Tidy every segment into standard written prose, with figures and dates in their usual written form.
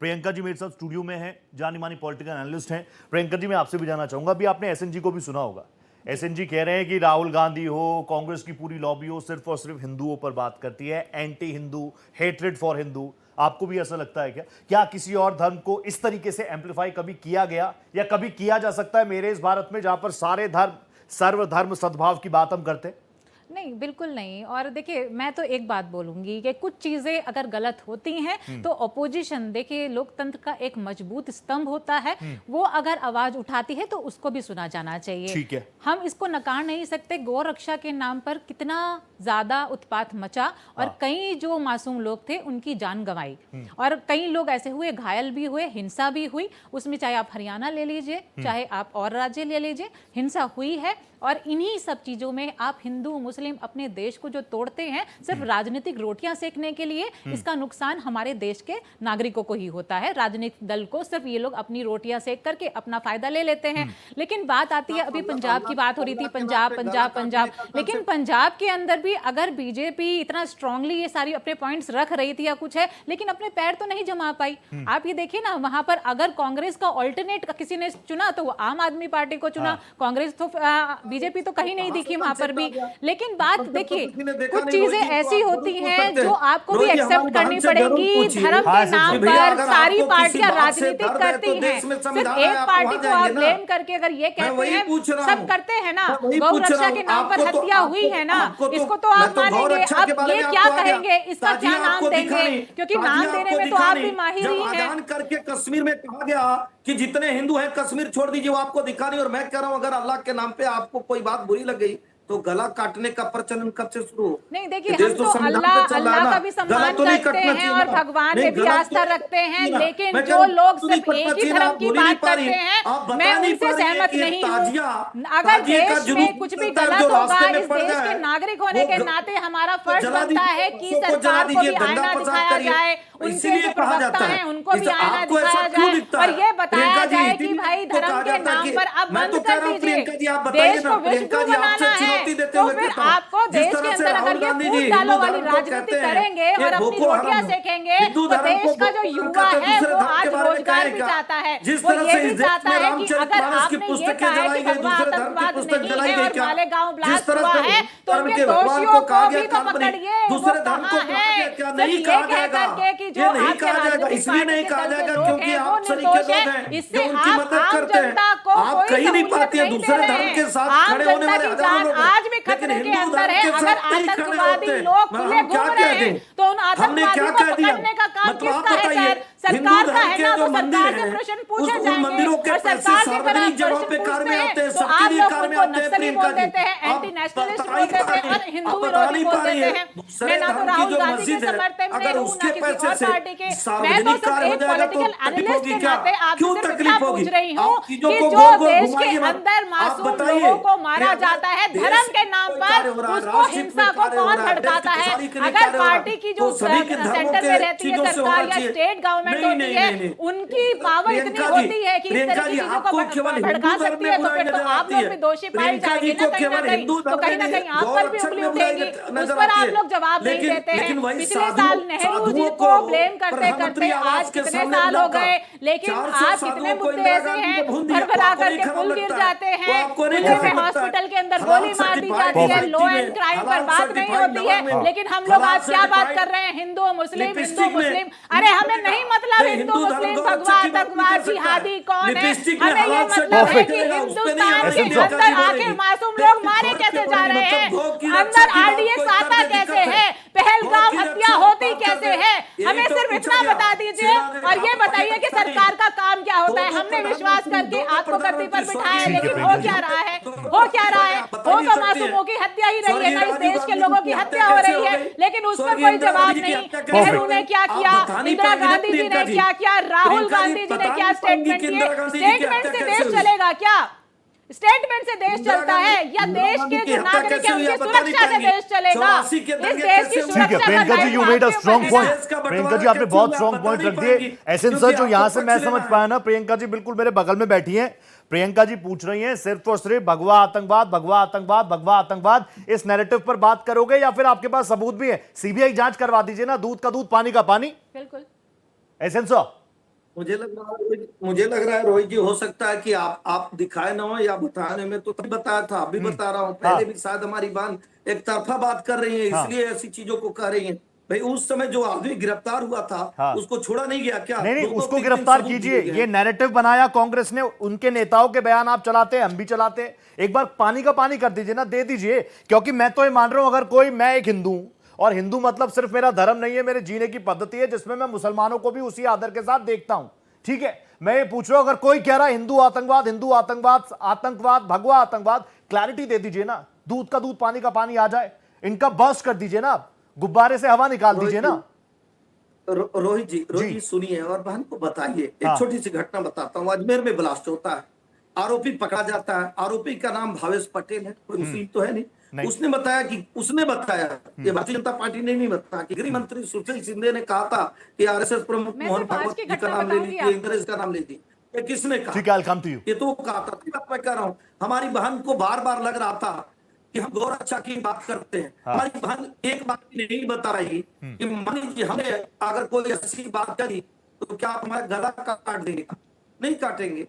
प्रियंका जी मेरे साथ स्टूडियो में हैं, जानी मानी पॉलिटिकल एनालिस्ट हैं। प्रियंका जी, मैं आपसे भी जानना चाहूंगा, अभी आपने एसएनजी को भी सुना होगा। एसएनजी कह रहे हैं कि राहुल गांधी हो, कांग्रेस की पूरी लॉबी हो, सिर्फ और सिर्फ हिंदुओं पर बात करती है, anti Hindu, hatred for Hindu. आपको भी ऐसा लगता है क्या? क्या किसी और धर्म को इस तरीके से एम्पलीफाई कभी किया गया या कभी किया जा सकता है मेरे इस भारत में, जहां पर सारे धर्म, सर्वधर्म सद्भाव की बात हम करते हैं? नहीं, बिल्कुल नहीं। और देखिए, मैं तो एक बात बोलूंगी कि कुछ चीजें अगर गलत होती हैं तो ऑपोजिशन, देखिए लोकतंत्र का एक मजबूत स्तंभ होता है, वो अगर आवाज उठाती है तो उसको भी सुना जाना चाहिए। ठीक है, हम इसको नकार नहीं सकते। गौ रक्षा के नाम पर कितना ज्यादा उत्पात मचा और कई जो मासूम लोग थे उनकी जान गंवाई, और कई लोग ऐसे हुए, घायल भी हुए, हिंसा भी हुई। उसमें चाहे आप हरियाणा ले लीजिए, चाहे आप और राज्य ले लीजिए, हिंसा हुई है। और इन्हीं सब चीजों में आप हिंदू मुस्लिम अपने देश को जो तोड़ते हैं सिर्फ राजनीतिक रोटियां सेकने के लिए, इसका नुकसान हमारे देश के नागरिकों को ही होता है। राजनीतिक दल को सिर्फ ये लोग अपनी रोटियां सेक करके अपना फायदा ले लेते हैं। लेकिन बात आती है, अभी पंजाब की बात हो रही थी, पंजाब पंजाब पंजाब, लेकिन पंजाब के अंदर भी अगर बीजेपी इतना स्ट्रांगली ये सारी अपने पॉइंट्स रख रही थी या कुछ है, लेकिन अपने पैर तो नहीं जमा पाई। आप ये देखिए ना, वहां पर अगर कांग्रेस का ऑल्टरनेट किसी ने चुना तो वो आम आदमी पार्टी को चुना। कांग्रेस तो बीजेपी तो कहीं नहीं दिखी वहां पर भी। लेकिन बात देखिए, कुछ चीजें ऐसी होती हैं जो आपको भी एक्सेप्ट करनी पड़ेगी। धर्म के नाम पर सारी पार्टियां राजनीति करती हैं। सिर्फ एक पार्टी को आप ब्लेम करके अगर ये कहते हैं, सब करते हैं ना, गौ रक्षा के नाम पर हत्या हुई है ना, इसको तो आप मानेंगे। अब ये क्या कहेंगे, इसका क्या नाम देंगे? क्योंकि नाम देने में तो आप भी माहिर ही हैं। करके कश्मीर में कहा गया कि जितने हिंदू हैं कश्मीर छोड़ दीजिए, वो आपको दिखा नहीं। और मैं कह रहा हूं, अगर अल्लाह के नाम पे आपको कोई बात बुरी लग गई तो गला काटने का प्रचलन कब से शुरू हो? नहीं, देखिए, हम तो अल्लाह का भी सम्मान करते हैं और भगवान में भी आस्था रखते हैं, लेकिन जो लोग सिर्फ एक ही धर्म की बात करते हैं, मैं उनसे सहमत नहीं हूँ। अगर देश में कुछ भी गलत होगा, इस देश के नागरिक होने के नाते हमारा फर्ज बनता है कि सरकार को भी आईना दिखाया जाए, उनके जो प्रवक्ता हैं उनको भी आईना दिखाया जाए, और ये बताया जाए कि भाई धर्म के नाम पर अब बंद कर दीजिए, देश को विश्व गुरु बनाना है। तो फिर आपको देश के अंदर अगर ये फूट डालो वाली राजनीति करेंगे और अपनी रोटियां सेकेंगे, तो देश का जो युवा है वो आज रोजगार भी चाहता है। वो ये भी चाहता है कि अगर आपने ये कहा है कि भगवा आतंकवाद नहीं है और मालेगांव ब्लास्ट हुआ है, तो उनके दोषियों को भी तो पकड़िए, वो कहां है? सिर्फ ये कह करके कि जो आपके राजनीतिक पार्टी के लोग हैं वो निर्दोष है, इससे आप आम जनता को कोई सहूलियत नहीं दे रहे हैं। आम जनता की जान आज भी खतरे के अंदर है। अगर आतंकवादी लोग खुले घूम रहे हैं तो उन आतंकवादियों को पकड़ने का काम किसका है? सर, सरकार का है ना, तो सरकार से प्रश्न पूछे जाएंगे और सरकार से अगर आप प्रश्न पूछते हैं तो आप लोग उनको नक्सली बोल देते हैं, एंटी नेशनलिस्ट बोल देते हैं और हिंदू विरोधी बोल देते हैं। मैं ना तो राहुल गांधी के समर्थन में हूं, ना किसी और पार्टी के। मैं तो सिर्फ एक पॉलिटिकल एनालिस्ट के नाते आपसे सिर्फ इतना पूछ रही हूँ कि जो देश के अंदर मासूम लोगों को मारा जाता है धर्म के नाम पर, उसको हिंसा को कौन भड़काता है? अगर पार्टी की जो सेंटर में रहती है सरकार या स्टेट गवर्नमेंट होती है, उनकी पावर इतनी होती है कि इस तरह की चीजों को भड़का सकती है, तो फिर तो आप लोग भी दोषी पाए जाएंगे ना कहीं ना कहीं। तो कहीं ना कहीं आप पर भी उंगली उठेगी, उस पर आप लोग जवाब नहीं देते हैं। पिछले साल नेहरू जी को ब्लेम करते करते आज कितने साल हो गए, लेकिन आज कितने मुद्दे ऐसे हैं भरभरा करके पुल गिर जाते हैं, हॉस्पिटल के अंदर गोली मार दी जाती है, लॉ एंड क्राइम पर बात नहीं होती है। लेकिन हम लोग आज क्या बात कर रहे हैं? हिंदू मुस्लिम, हिंदू मुस्लिम। अरे हमें नहीं मतलब हिंदू मुस्लिम, भगवा आतंकवाद, जिहादी कौन है? हमें ये मतलब है कि हिंदुस्तान के अंदर आखिर मासूम लोग मारे कैसे जा रहे हैं, अंदर आरडीएक्स आता कैसे है, पहलगाम हत्या होती कैसे है? हमें सिर्फ इतना बता दीजिए और ये बताइए कि सरकार का काम क्या होता है। हमने विश्वास करके आपको गद्दी पर बिठाया, लेकिन हो क्या रहा है? हो क्या रहा है? हो तो मासूमों की हत्या ही रही है ना, इस देश के लोगों की हत्या हो रही है, लेकिन उस पर कोई जवाब नहीं। नेहरू ने क्या किया, इंदिरा गांधी जी ने क्या किया, राहुल गांधी जी ने क्या स्टेटमेंट दिए? स्टेटमेंट से देश चलेगा क्या? स्टेटमेंट से देश चलता है या देश के जो नागरिक हैं उनकी सुरक्षा से देश चलेगा? इस देश की सुरक्षा का Priyanka ji, you made a strong point. Priyanka ji, आपने बहुत स्ट्रांग पॉइंट रख दिए। एसएन सर, जो यहां से मैं समझ पाया ना, प्रियंका जी बिल्कुल मेरे बगल में बैठी हैं। प्रियंका जी पूछ रही हैं सिर्फ और सिर्फ भगवा आतंकवाद, भगवा आतंकवाद, भगवा आतंकवाद, इस नैरेटिव पर बात करोगे या फिर आपके पास सबूत भी है? सीबीआई जांच करवा दीजिए ना, दूध का दूध पानी का पानी। बिल्कुल एसएन सर, मुझे लग रहा है रोहित जी, हो सकता है कि आप दिखाए ना हो या बताने में तो तभी बताया था, अभी बता रहा हूँ। हाँ पहले भी शायद हमारी बहन एक तरफा बात कर रही है, हाँ इसलिए ऐसी चीजों को कह रही है। भाई उस समय जो आदमी गिरफ्तार हुआ था हाँ। उसको छोड़ा नहीं गया क्या? नहीं नहीं, 2-2 उसको 3-3 गिरफ्तार सबूत कीजिए। दिए गए ये हैं। नैरेटिव बनाया कांग्रेस ने, उनके नेताओं के बयान आप चलाते हैं, हम भी चलाते हैं। एक बार पानी का पानी कर दीजिए ना, दे दीजिए। क्योंकि मैं तो ये मान रहा हूं, अगर कोई, मैं एक हिंदू हूं, और हिंदू मतलब सिर्फ मेरा धर्म नहीं है, मेरे जीने की पद्धति है, जिसमें मैं मुसलमानों को भी उसी आदर के साथ देखता हूं। ठीक है, मैं ये पूछ रहा हूं, अगर कोई कह रहा है हिंदू आतंकवाद, हिंदू आतंकवाद, आतंकवाद, भगवा आतंकवाद, क्लैरिटी दे दीजिए ना। दूध का दूध, पानी का पानी आ जाए। इनका बर्स्ट कर दीजिए ना, आप गुब्बारे से हवा निकाल रोहित दीजिए जी, ना। रोहित जी जी सुनिए और बहन को बताइए। एक हाँ छोटी सी घटना बताता हूँ। अजमेर में ब्लास्ट होता है, आरोपी पकड़ा जाता है। आरोपी का नाम भावेश पटेल है, कोई मुस्लिम तो है नहीं। नहीं उसने बताया, ये भारतीय जनता पार्टी ने नहीं बताया, कि गृह मंत्री सुशील शिंदे ने कहा था कि आरएसएस प्रमुख मैं मोहन सिर्फ आज भागवत की जी का घटना नाम ले बताऊंगी लीजिए, आपको। इंद्रेश का नाम ले लीजिए। ये किसने कहा? ठीक है, आई कम टू यू। ये तो कहा था। इसी बात मैं कह रहा हूँ, हमारी बहन को बार बार लग रहा था कि हम गौ रक्षा की बात करते हैं। हाँ हमारी बहन एक बात नहीं बता रही कि मान लीजिए हमने अगर कोई ऐसी बात करी तो क्या आप हमारा गला काट देंगे? नहीं काटेंगे।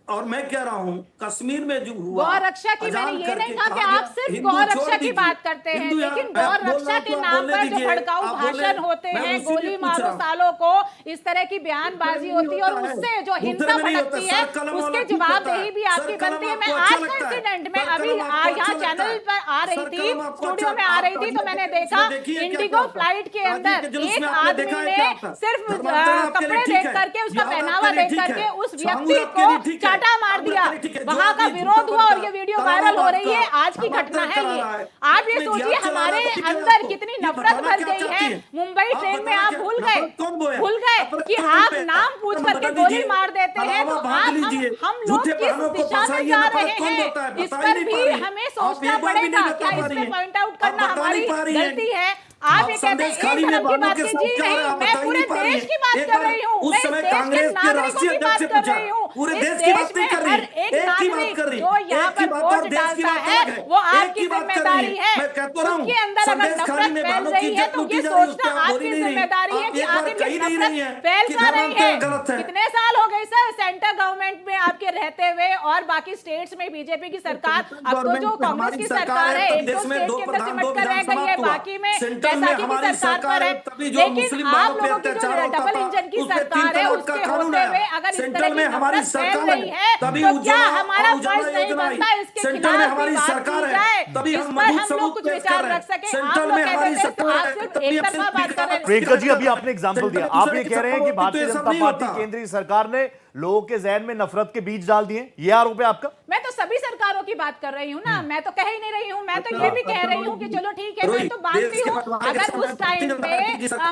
और मैं कह रहा हूं, कश्मीर में जो हुआ, गौ रक्षा की, मैंने अजान ये करके नहीं कहा कि कहा गया आप सिर्फ हिंदू गौ छोड़ रक्षा की दीजिए। बात करते हैं, हिंदू लेकिन मैं गौ बोल रहा रक्षा हूं के तो आप नाम बोलने पर जो दीजिए। भड़काऊ आप बोले, भाषण होते मैं हैं, उसी लिए गोली पूछ मारो रहा हूं। सालों को, इस तरह की बयानबाजी नहीं होती है, और होता है, उससे जो दूसरे हिंसा में नहीं होता। भड़कती है, सर कलम वाला उसके ठीक होता जवाबदेही है। भी सर आपकी कलम बनती है। मैं आपको आज अच्छा का लगता है। इंसिडेंट में सर अभी कलम आपको यहाँ अच्छा लगता चैनल है। पर आ रही सर थी, कलम आपको स्टूडियो अच्छा, में आ आप रही थी, तो मैंने देखा उसमें देखिए क्या इंडिगो क्या होता है। फ्लाइट के ताजिए अंदर के जुलूस एक में आपने देखा आदमी है क्या ने होता है? सिर्फ धर्मांतरण आपके लिए कपड़े ठीक देख है, करके, उसका जिहाद पहनावा आपके लिए देख ठीक करके है, उस सांगुर व्यक्ति आपके को लिए ठीक है, चाटा मार सांगुर दिया। आपके लिए ठीक है। जो वहां का आदमी विरोध हुआ और जूता ये वीडियो बनकर वायरल हो रही है। कलामाबाद आज की का घटना है करा ये। रहा है, आप ये अपने सोचिए जिहाद चला रहा हमारे है, तो ठीक है अंदर आपको। कितनी ये नफरत बताना भर क्या गई चाहती है। हैं? मुंबई आप ट्रेन में बताना आप क्या, भूल गए, नफरत कौन बोया? भूल गए नफरत कि कौन आप पे था? नाम पूछ तुम करके बता गोली दीजिए। मार देते हैं। तो अलावा बांध आज लीजिए। हम लोग झूठे किस बहनों को दिशा में फंसाइए। जा नफरत रहे कौन हैं, बोलता है? इस बता ही पर नहीं भी पा रही। हमें आप सोचना एक बार भी पड़ेगा। नहीं बता क्या पा इस रही पे हैं। पॉइंट आउट आप करना बता हमारी नहीं पा रही हैं। गलती है? आप ये कहते संदेश हैं एक खाली में धर्म की बालों बात के साथ कीजिए, क्या हो रहा है नहीं, आप मैं बता ही पूरे नहीं पा रही देश हैं। की बात एक कर बार रही हूँ। उस मैं इस समय देश के कांग्रेस के नागरिकों राष्ट्रीय की अध्यक्ष बात से कर पूछा, रही हूँ। पूरे इस देश की बात देश नहीं में कर रही। हर एक एक की बात नागरिक कर रही। जो यहाँ एक की पर बात वोट और देश की डालता बात है, अलग है। वो एक आपकी की बात कर रही जिम्मेदारी है। मैं कहता रहा उसके हूँ, अंदर अगर संदेश खाली नफरत में फैल बहनों की रही है इज्जत तो लूटी ये जा रही है, उस सोचना पे आप बोल ही आपकी नहीं रही। जिम्मेदारी है आप कि एक बार आखिर कही ये नहीं नफरत रही है फैल कि कहाँ रही है। धर्मांतरण गलत है। कितने साल हो गए सर सेंटर गवर्नमेंट में आपके रहते हुए, और बाकी स्टेट्स में बीजेपी की सरकार। अब तो जो गवर्नमेंट में कांग्रेस हमारी की सरकार सरकार है, है, तब एक दो देश में स्टेट दो के अंदर प्रधान, सिमट दो कर रह विधान गई है, समाप्त हुआ। बाकी में सेंट्रल में बैसाखी की हमारी सरकार पर है। तभी जो लेकिन मुस्लिम आप भाइयों पे लोगों की जो अत्याचार होता डबल था, इंजन की उस पे 3 सरकार है, तलाक का उसके कानून होते आया। हुए अगर इस तरह सेंट्रल की में हमारी नफरत फैल सरकार रही है, है, तभी तो क्या उज्ज्वला हमारा और उजाला फर्ज नहीं योजना आई। बनता इसके सेंट्रल में खिलाफ भी हमारी बात सरकार की है, जाए, तभी इस हम पर मजबूत हम लोग सबूत कुछ पेश कर विचार रहे रख हैं। सके। आप सेंट्रल लोग में कहते हमारी थे सरकार आप है, सिर्फ तभी एक हम तरफा बात कर रहे हैं। प्रियंका जी, अभी आपने एग्जांपल दिया, आप ये कह रहे हैं कि सेंट्रल में भारतीय दूसरे जनता नहीं पार्टी होता। केंद्रीय सरकार ने लोगों के जहन में नफरत के बीज डाल दिए, ये आरोप है आपका? मैं तो सभी सरकारों की बात कर रही हूँ ना, मैं तो कह ही नहीं रही हूँ। मैं तो ये भी कह रही हूँ कि चलो ठीक है, मैं तो मानती हूँ अगर उस टाइम पे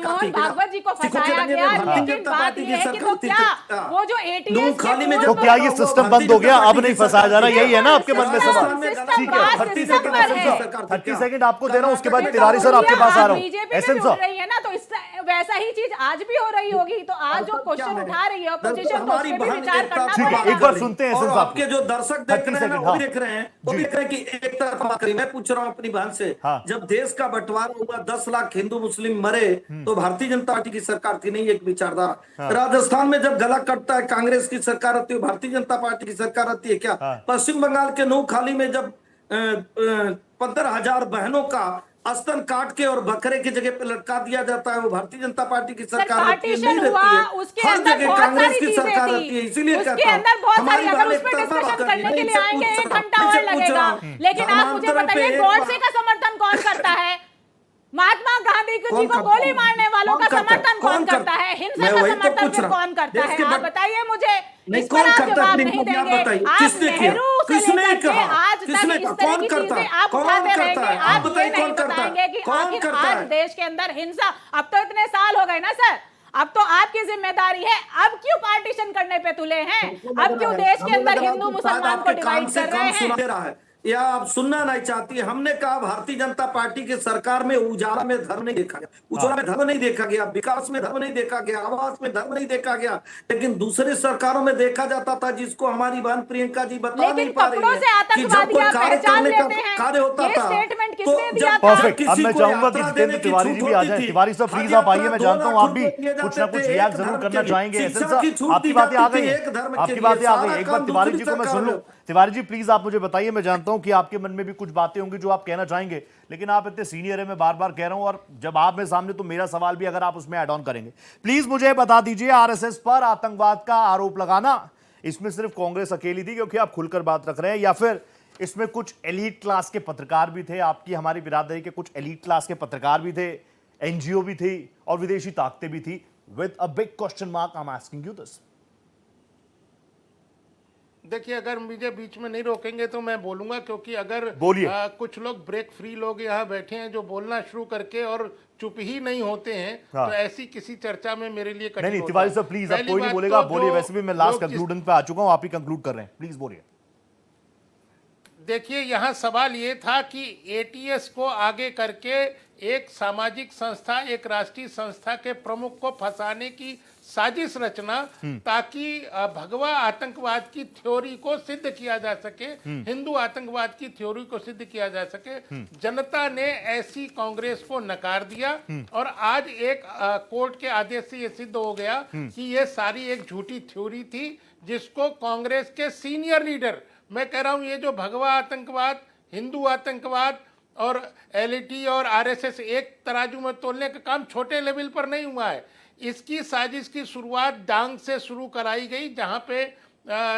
मोहन भागवत जी को फंसाया गया, लेकिन बात ये है कि तो क्या वो जो एटीएस के तो क्या ये सिस्टम बंद हो गया, अब नहीं फंसाया जा रहा, यही है ना आपके मन में सवाल? सिस्टम ठीक है, 30 सिस्टम सेकंड आपको दे रहा हूं, उसके बाद तिवारी सर आपके पास आ रहा हूं। बीजेपी एसएन में भी उठ साहब, रही है ना, तो इस वैसा ही चीज आज भी हो रही होगी। तो आज जो क्वेश्चन उठा रही है अपोजिशन, तो उस पे भी विचार करना ठीक है, पड़ेगा। एक बार सुनते हैं एसएन साहब आपके जो दर्शक देख रहे हैं ना, वो भी देख रहे हैं, वो जी। भी देख रहे हैं कि एक तरफा बात करी। मैं पूछ रहा हूं अपनी बहन से, हाँ। जब देश का बंटवारा हुआ, 10 लाख हिंदू मुस्लिम मरे, तो भारतीय जनता पार्टी की सरकार थी, नहीं एक विचारधारा। राजस्थान में जब गला कटता है, कांग्रेस की सरकार आती है, भारतीय जनता पार्टी की सरकार आती है क्या? पश्चिम बंगाल के नोखाली में जब 15,000 बहनों का स्तन काट के और बकरे की जगह पे लटका दिया जाता है, वो भारतीय जनता पार्टी की सरकार रहती है, नहीं रहती है। उसके हर अंदर जगह बहुत कांग्रेस सारी की चीजें सरकार थी। रहती है, इसीलिए उसके कहता हूं, अंदर बहुत हमारी सारी, अगर बहन उस पे एक तरफा डिस्कशन बात करने करती के है। लिए आएंगे 1 घंटा और लगेगा। लेकिन आप मुझे बताइए, गॉडसे का समर्थन कौन करता है? महात्मा गांधी जी को गोली मारने वालों का समर्थन कौन करता है? हिंसा का समर्थन फिर कौन करता है? आप बताइए मुझे। इस पर आप जवाब नहीं देंगे। आप नेहरू से लेकर के आज तक इस तरह की चीजें आप उठाते रहेंगे। आप ये नहीं बताएंगे कि आखिर आज देश के अंदर हिंसा, अब तो इतने साल हो गए ना सर, अब तो आपकी जिम्मेदारी है। अब क्यों पार्टीशन करने पे तुले हैं? अब क्यों देश के अंदर हिंदू मुसलमान को डिवाइड कर रहे हैं? या आप सुनना नहीं चाहती है। हमने कहा भारतीय जनता पार्टी की सरकार में उजाला में धर्म नहीं देखा गया, उजाला में धर्म नहीं देखा गया, विकास में धर्म नहीं देखा गया, आवास में धर्म नहीं देखा गया, लेकिन दूसरी सरकारों में देखा जाता था, जिसको हमारी बहन प्रियंका जी बता लेकिन नहीं पा रही कपड़ों है से कि जब कोई आतंकवादी आप कार्य पहचान करने का लेते हैं। कार्य होता ये था स्टेटमेंट तो किसने दिया जब था? परफेक्ट। अब किसी मैं को चाहूंगा कि यात्रा जितेंद्र देने की तिवारी छूट जी भी आ होती जाएं। थी, तिवारी साहब हज प्लीज आप आइए, यात्रा मैं 2 जानता हूं लाख आप भी रुपए दिए कुछ जाते ना कुछ थे रिएक्ट एक जरूर धर्म करना के लिए, चाहेंगे। एहसन शिक्षा की साहब छूट आपकी दी बातें आ जाती गई थी हैं, एक धर्म के आपकी लिए, बातें आ गई। सारा एक बार काम तिवारी दूसरी जी को मैं सरकार सुन लूं। में। तिवारी जी प्लीज आप मुझे बताइए, मैं जानता हूं कि आपके मन में भी कुछ बातें होंगी जो आप कहना चाहेंगे, लेकिन आप इतने सीनियर है, मैं बार बार कह रहा हूं, और जब आप मेरे सामने तो मेरा सवाल भी अगर आप उसमें ऐड ऑन करेंगे प्लीज मुझे बता दीजिए। आरएसएस पर आतंकवाद का आरोप लगाना, इसमें सिर्फ कांग्रेस अकेली थी क्योंकि आप खुलकर बात रख रहे हैं, या फिर इसमें कुछ एलीट क्लास के पत्रकार भी थे, आपकी हमारी बिरादरी के कुछ एलीट क्लास के पत्रकार भी थे, एनजीओ भी थी और विदेशी ताकतें भी थी? With a big question mark I am asking you this. देखिए, अगर मुझे बीच में नहीं रोकेंगे तो मैं बोलूंगा, क्योंकि अगर बोलिए। कुछ लोग ब्रेक फ्री लोग यहाँ बैठे हैं जो बोलना शुरू करके और चुप ही नहीं होते हैं, हाँ। तो ऐसी किसी चर्चा में मेरे लिए कठिन नहीं होता तिवारी है। साहब प्लीज, अब पहली कोई नहीं बात बोलेगा, आप तो बोलिए। जो वैसे भी मैं लास्ट लोग कंक्लूडिंग पे आ चुका हूं, आप ही कंक्लूड कर रहे हैं, प्लीज बोलिए। देखिए, यहाँ सवाल ये था कि एटीएस को आगे करके एक सामाजिक संस्था, एक राष्ट्रीय संस्था के प्रमुख को फंसाने की साजिश रचना, ताकि भगवा आतंकवाद की थ्योरी को सिद्ध किया जा सके, हिंदू आतंकवाद की थ्योरी को सिद्ध किया जा सके। जनता ने ऐसी कांग्रेस को नकार दिया और आज एक कोर्ट के आदेश से ये सिद्ध हो गया कि ये सारी एक झूठी थ्योरी थी, जिसको कांग्रेस के सीनियर लीडर, मैं कह रहा हूं, ये जो भगवा आतंकवाद, हिंदू आतंकवाद और एलईटी और आरएसएस एक तराजू में तोलने का काम छोटे लेवल पर नहीं हुआ है। इसकी साजिश की शुरुआत डांग से शुरू कराई गई, जहां पे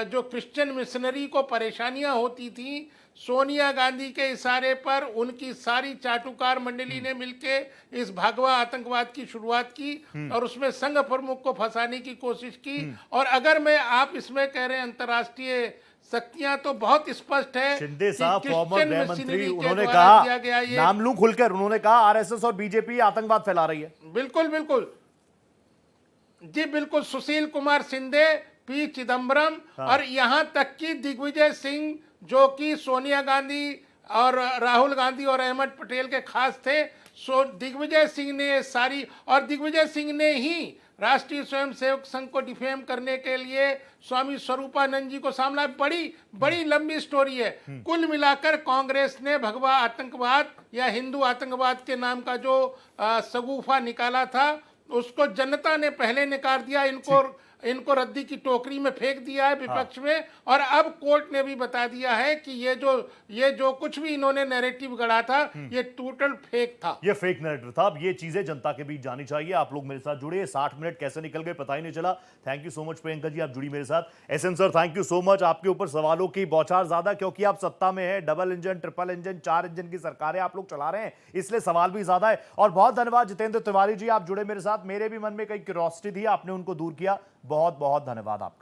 जो क्रिश्चियन मिशनरी को परेशानियां होती थी, सोनिया गांधी के इशारे पर उनकी सारी चाटुकार मंडली ने मिलके इस भगवा आतंकवाद की शुरुआत की और उसमें संघ प्रमुख को फंसाने की कोशिश की। और अगर मैं आप इसमें कह रहे हैं अंतर्राष्ट्रीय शक्तियां, तो बहुत स्पष्ट है। शिंदे साहब कि फॉर्मर क्रिश्चियन गृह मंत्री, मिशनरी के उन्होंने द्वारा किया गया कहा, ये, नाम लूं खुलकर, उन्होंने कहा आरएसएस और बीजेपी आतंकवाद फैला रही है। बिल्कुल बिल्कुल जी, बिल्कुल। सुशील कुमार शिंदे, पी चिदम्बरम, और यहां तक कि दिग्विजय सिंह, जो कि सोनिया गांधी और राहुल गांधी और अहमद पटेल के खास थे, दिग्विजय सिंह ने सारी, और दिग्विजय सिंह ने ही राष्ट्रीय स्वयंसेवक संघ को डिफेम करने के लिए स्वामी स्वरूपानंद जी को सामला। बड़ी बड़ी लंबी स्टोरी है। कुल मिलाकर कांग्रेस ने भगवा आतंकवाद या हिंदू आतंकवाद के नाम का जो सगुफा निकाला था, उसको जनता ने पहले नकार दिया, इनको रद्दी की टोकरी में फेंक दिया है विपक्ष में। और अब कोर्ट ने भी बता दिया है कि ये जो कुछ भी इन्होंने नैरेटिव गढ़ा था, ये टोटल फेक था, ये फेक नैरेटिव था। अब ये चीजें जनता के बीच जानी चाहिए। आप लोग मेरे साथ जुड़े, 60 मिनट कैसे निकल गए पता ही नहीं चला। Thank you so much Priyanka ji, आप जुड़ी मेरे साथ। SN sir thank you so much. आपके ऊपर सवालों की बौछार ज्यादा, क्योंकि आप सत्ता में है, double engine, triple engine, 4 engine की सरकारें आप लोग चला रहे हैं, इसलिए सवाल भी ज्यादा है। और बहुत धन्यवाद जितेंद्र तिवारी जी, आप जुड़े मेरे साथ। मेरे भी मन में कई क्यूरियोसिटी थी, आपने उनको दूर किया। बहुत बहुत धन्यवाद आपका।